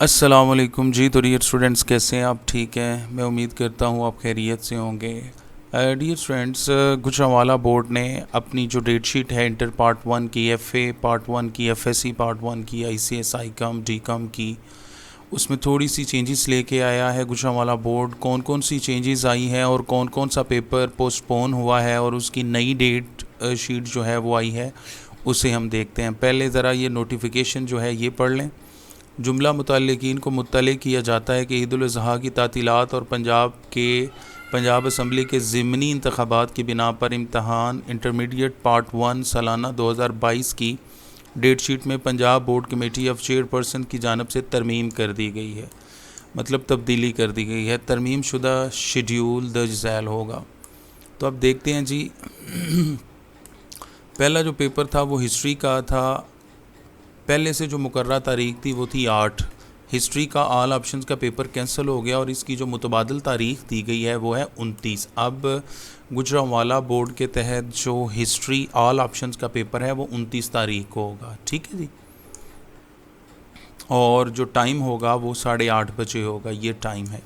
अस्सलाम वालेकुम जी। तो डियर स्टूडेंट्स, कैसे हैं आप? ठीक हैं, मैं उम्मीद करता हूँ आप खैरियत से होंगे। डियर स्टूडेंट्स, गुजरांवाला बोर्ड ने अपनी जो डेट शीट है इंटर पार्ट 1 की, एफए पार्ट 1 की, एफएससी पार्ट 1 की, आईसीएस आईकॉम डीकॉम की, उसमें थोड़ी सी चेंजेस लेके आया है गुजरांवाला बोर्ड। कौन कौन सी चेंजेस आई हैं और कौन कौन सा पेपर पोस्टपोन हुआ है और उसकी नई डेट शीट जो है वो आई है, उसे हम देखते हैं। पहले ज़रा ये नोटिफिकेशन जो है ये पढ़ लें। जुमला मुतल्लिकीन को मुत्तले किया जाता है कि ईद उल अज़हा की तातीलात और पंजाब असम्बली के ज़िमनी इंतख़ाबात की बिना पर इम्तहान इंटरमीडिएट पार्ट 1 सालाना 2022 की डेट शीट में Punjab board committee of chairperson की जानब से तरमीम कर दी गई है। मतलब तब्दीली कर दी गई है, तरमीम शुदा शेड्यूल दर्ज झैल होगा। तो अब देखते हैं जी। पहला जो पेपर था वो हिस्ट्री का था। पहले से जो मुकर्रर तारीख थी वो थी 8। हिस्ट्री का ऑल ऑप्शंस का पेपर कैंसिल हो गया और इसकी जो मुतबादल तारीख दी गई है वो है 29। अब गुजरांवाला बोर्ड के तहत जो हिस्ट्री ऑल ऑप्शंस का पेपर है वो 29 तारीख को होगा। ठीक है जी। और जो टाइम होगा वो 8:30 बजे होगा, ये टाइम है।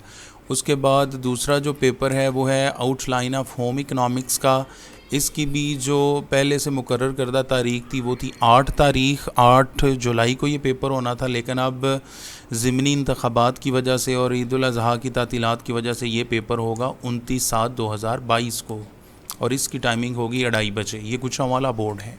उसके बाद दूसरा जो पेपर है वो है आउटलाइन ऑफ होम इकनॉमिक्स का। इसकी भी जो पहले से मुकर्रर करदा तारीख थी वो थी 8 तारीख, 8 जुलाई को ये पेपर होना था, लेकिन अब ज़िमनी इंतख़ाबात की वजह से और ईद उल अज़हा की तातीलात की वजह से ये पेपर होगा 29/7/2022 को, और इसकी टाइमिंग होगी 2:30 बजे। ये गुजरांवाला बोर्ड है।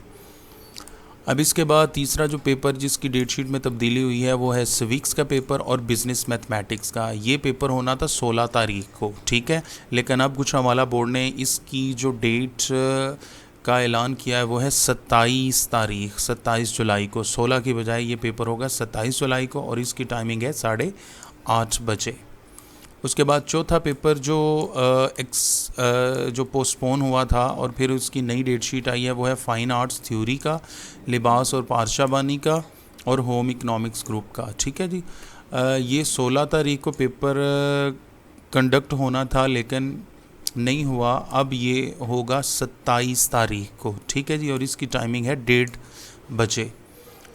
अब इसके बाद तीसरा जो पेपर जिसकी डेट शीट में तब्दीली हुई है वो है सिविक्स का पेपर और बिज़नेस मैथमेटिक्स का। ये पेपर होना था 16 तारीख को, ठीक है, लेकिन अब गुजरांवाला बोर्ड ने इसकी जो डेट का ऐलान किया है वो है 27 तारीख, 27 जुलाई को। 16 की बजाय ये पेपर होगा 27 जुलाई को और इसकी टाइमिंग है 8:30 बजे। उसके बाद चौथा पेपर जो पोस्टपोन हुआ था और फिर उसकी नई डेट शीट आई है वो है फ़ाइन आर्ट्स थ्योरी का, लिबास और पारशाबानी का और होम इकनॉमिक्स ग्रुप का। ठीक है जी। ये 16 तारीख को पेपर कंडक्ट होना था लेकिन नहीं हुआ। अब ये होगा 27 तारीख को। ठीक है जी। और इसकी टाइमिंग है 1:30 बजे।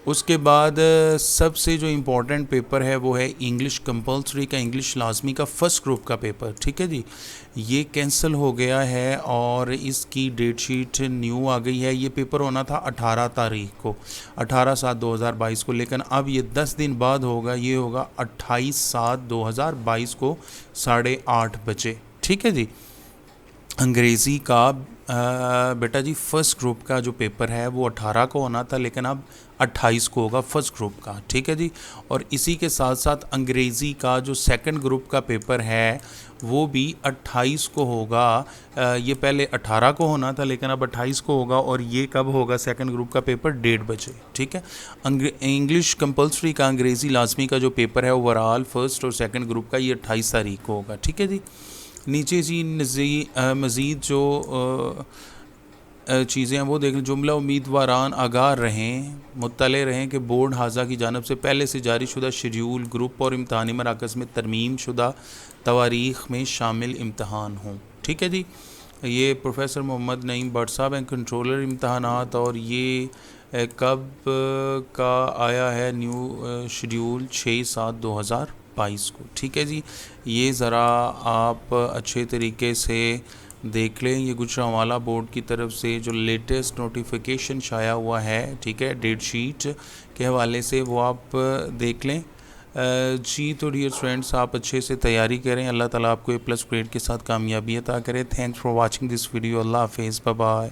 उसके बाद सबसे जो इम्पोर्टेंट पेपर है वो है इंग्लिश कंपलसरी का, इंग्लिश लाजमी का फर्स्ट ग्रुप का पेपर। ठीक है जी। ये कैंसिल हो गया है और इसकी डेट शीट न्यू आ गई है। ये पेपर होना था 18 तारीख को, 18/7/2022 को, लेकिन अब ये 10 दिन बाद होगा। ये होगा 28/7/2022 को 8:30 बजे। ठीक है जी। अंग्रेज़ी का बेटा जी फर्स्ट ग्रुप का जो पेपर है वो 18 को होना था, लेकिन अब 28 को होगा फर्स्ट ग्रुप का। ठीक है जी। और इसी के साथ साथ अंग्रेज़ी का जो सेकंड ग्रुप का पेपर है वो भी 28 को होगा। ये पहले 18 को होना था लेकिन अब 28 को होगा। और ये कब होगा सेकंड ग्रुप का पेपर? 1:30 बजे। ठीक है। इंग्लिश कंपलसरी का अंग्रेज़ी लाजमी का जो पेपर है ओवरऑल फर्स्ट और सेकंड ग्रुप का, ये 28 तारीख को होगा। ठीक है जी। नीचे जी मज़ीद जो चीज़ें हैं वो देख लें। जुमला उम्मीदवारान आगाह रहें, मुत्तले रहें कि बोर्ड हाजा की जानब से पहले से जारी शुदा शेड्यूल ग्रुप और इम्तहानी मराकज़ में तरमीम शुदा तवारीख़ में शामिल इम्तहान हों। ठीक है जी। ये प्रोफेसर मोहम्मद नईम भट्ट साहब हैं, कंट्रोलर इम्तहानात, और ये कब का आया है न्यू शेड्यूल? 6/7/2022 को। ठीक है जी। ये ज़रा आप अच्छे तरीके से देख लें। ये गुजरांवाला बोर्ड की तरफ से जो लेटेस्ट नोटिफिकेशन शाया हुआ है, ठीक है, डेट शीट के हवाले से, वो आप देख लें। जी तो डियर स्टूडेंट्स, आप अच्छे से तैयारी करें। अल्लाह ताला आपको A+ ग्रेड के साथ कामयाबी अता करे। Thanks for watching this video. अल्लाह हाफिज़, बाय बाय।